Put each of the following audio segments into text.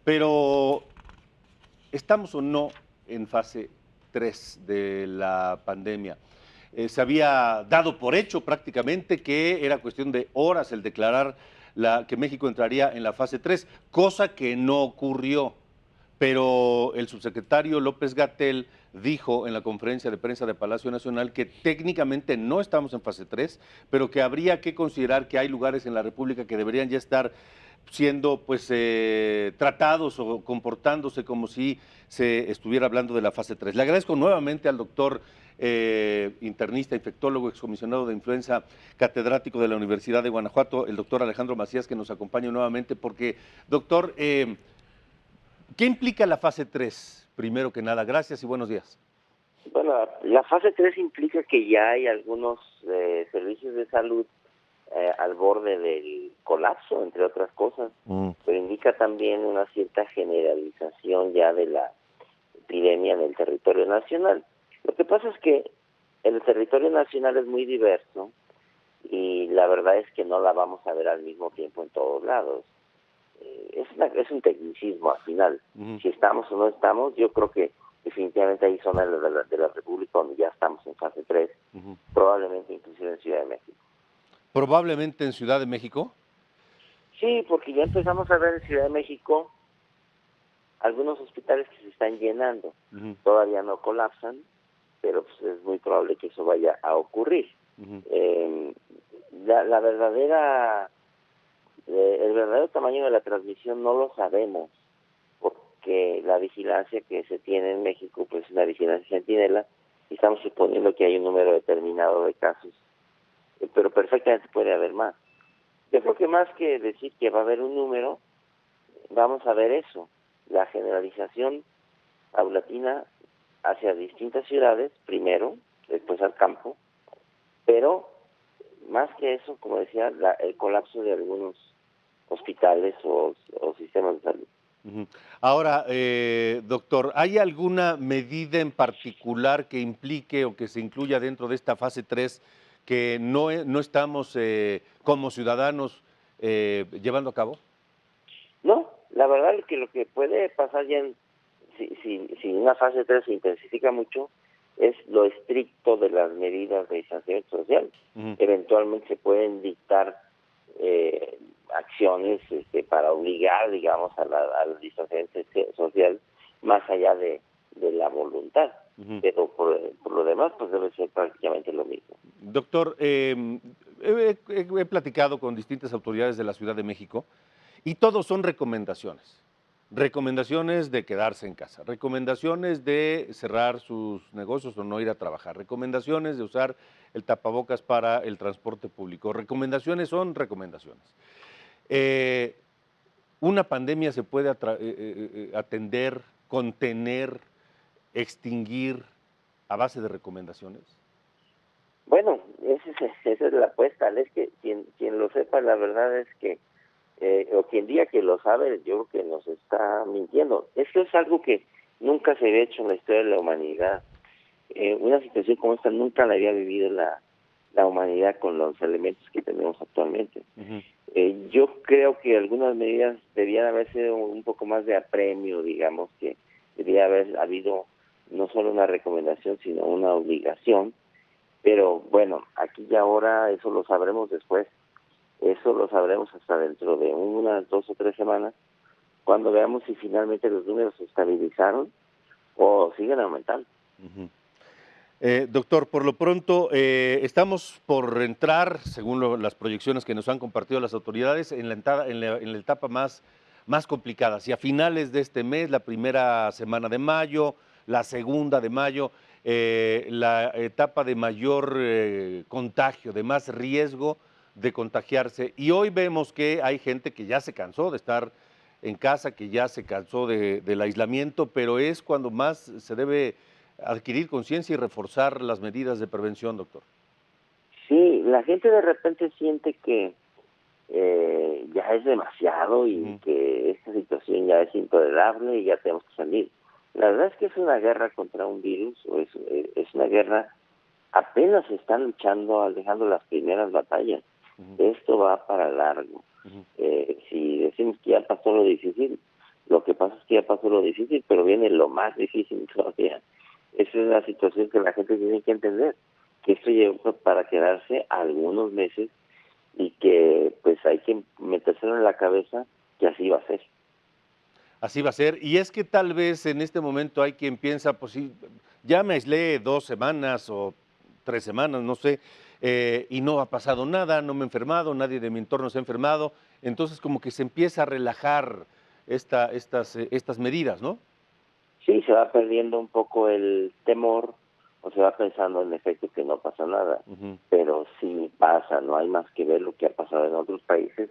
Pero, ¿estamos o no en fase 3 de la pandemia? Se había dado por hecho prácticamente que era cuestión de horas el declarar que México entraría en la fase 3, cosa que no ocurrió. Pero el subsecretario López-Gatell dijo en la conferencia de prensa de Palacio Nacional que técnicamente no estamos en fase 3, pero que habría que considerar que hay lugares en la República que deberían ya estar siendo tratados o comportándose como si se estuviera hablando de la fase 3. Le agradezco nuevamente al doctor internista, infectólogo, excomisionado de influenza, catedrático de la Universidad de Guanajuato, el doctor Alejandro Macías, que nos acompaña nuevamente, porque, doctor, ¿qué implica la fase 3? Primero que nada, gracias y buenos días. Bueno, la fase 3 implica que ya hay algunos servicios de salud al borde del colapso, entre otras cosas, pero indica también una cierta generalización ya de la epidemia en el territorio nacional. Lo que pasa es que el territorio nacional es muy diverso y la verdad es que no la vamos a ver al mismo tiempo en todos lados. Es un tecnicismo al final. Si estamos o no estamos, yo creo que definitivamente hay zonas de la República donde ya estamos en fase 3, probablemente inclusive en Ciudad de México. ¿Probablemente en Ciudad de México? Sí, porque ya empezamos a ver en Ciudad de México algunos hospitales que se están llenando. Todavía no colapsan, pero pues es muy probable que eso vaya a ocurrir. La verdadera... el verdadero tamaño de la transmisión no lo sabemos, porque la vigilancia que se tiene en México pues es una vigilancia centinela y estamos suponiendo que hay un número determinado de casos, pero perfectamente puede haber más. Yo creo que más que decir que va a haber un número, vamos a ver eso, la generalización paulatina hacia distintas ciudades, primero, después al campo, pero más que eso, como decía, el colapso de algunos hospitales o sistemas de salud. Ahora, doctor, ¿hay alguna medida en particular que implique o que se incluya dentro de esta fase 3 que no estamos como ciudadanos llevando a cabo? No, la verdad es que lo que puede pasar ya si una fase 3 se intensifica mucho es lo estricto de las medidas de distanciamiento social. Eventualmente se pueden dictar acciones para obligar, digamos, a la distanciamiento social más allá de la voluntad. Pero por lo demás, pues debe ser prácticamente lo mismo. Doctor, he platicado con distintas autoridades de la Ciudad de México y todos son recomendaciones. Recomendaciones de quedarse en casa, recomendaciones de cerrar sus negocios o no ir a trabajar, recomendaciones de usar el tapabocas para el transporte público. Recomendaciones son recomendaciones. ¿Una pandemia se puede atender, contener, extinguir a base de recomendaciones? Bueno, esa es la apuesta. Es que quien lo sepa, la verdad es que o quien diga que lo sabe, yo creo que nos está mintiendo. Esto es algo que nunca se había hecho en la historia de la humanidad. Una situación como esta nunca la había vivido la humanidad con los elementos que tenemos actualmente. Yo creo que algunas medidas debían haber sido un poco más de apremio, digamos, que debía haber habido no solo una recomendación, sino una obligación. Pero bueno, aquí y ahora eso lo sabremos después. Eso lo sabremos hasta dentro de unas 2 o 3 semanas, cuando veamos si finalmente los números se estabilizaron o siguen aumentando. Doctor, por lo pronto estamos por entrar, según las proyecciones que nos han compartido las autoridades, en la etapa más complicada. Si a finales de este mes, la primera semana de mayo, la segunda de mayo, la etapa de mayor contagio, de más riesgo de contagiarse. Y hoy vemos que hay gente que ya se cansó de estar en casa, que ya se cansó del aislamiento, pero es cuando más se debe adquirir conciencia y reforzar las medidas de prevención, doctor. Sí, la gente de repente siente que ya es demasiado y que esta situación ya es intolerable y ya tenemos que salir. La verdad es que es una guerra contra un virus, o es una guerra, apenas se están luchando, alejando las primeras batallas. Esto va para largo. Si decimos que ya pasó lo difícil, lo que pasa que ya pasó lo difícil, pero viene lo más difícil todavía. Esa es la situación que la gente tiene que entender, que esto llegó para quedarse algunos meses y que pues hay que metérselo en la cabeza que así va a ser. Así va a ser. Y es que tal vez en este momento hay quien piensa, pues sí, ya me aislé 2 semanas o 3 semanas, no sé, y no ha pasado nada, no me he enfermado, nadie de mi entorno se ha enfermado. Entonces como que se empieza a relajar estas medidas, ¿no? Sí, se va perdiendo un poco el temor o se va pensando en efecto que no pasa nada, Ujú, pero sí pasa, no hay más que ver lo que ha pasado en otros países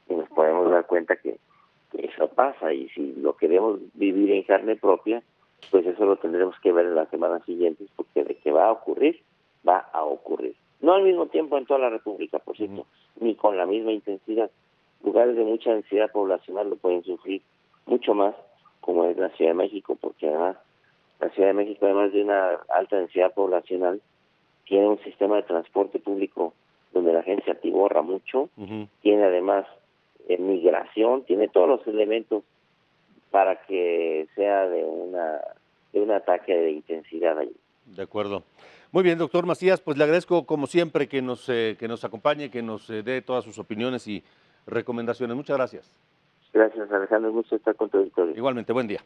y nos podemos dar cuenta que eso pasa y si lo queremos vivir en carne propia, pues eso lo tendremos que ver en las semanas siguientes porque de que va a ocurrir, va a ocurrir. No al mismo tiempo en toda la República, por ujú. cierto, ni con la misma intensidad. Lugares de mucha densidad poblacional lo pueden sufrir mucho más, como es la Ciudad de México, porque además la Ciudad de México, además de una alta densidad poblacional, tiene un sistema de transporte público donde la gente se atiborra mucho, Ujú. tiene además migración, tiene todos los elementos para que sea de un ataque de intensidad allí. De acuerdo. Muy bien, doctor Macías, pues le agradezco como siempre que nos acompañe, que nos dé todas sus opiniones y recomendaciones. Muchas gracias. Gracias, Alejandro, gusto estar con tu auditorio. Igualmente, buen día.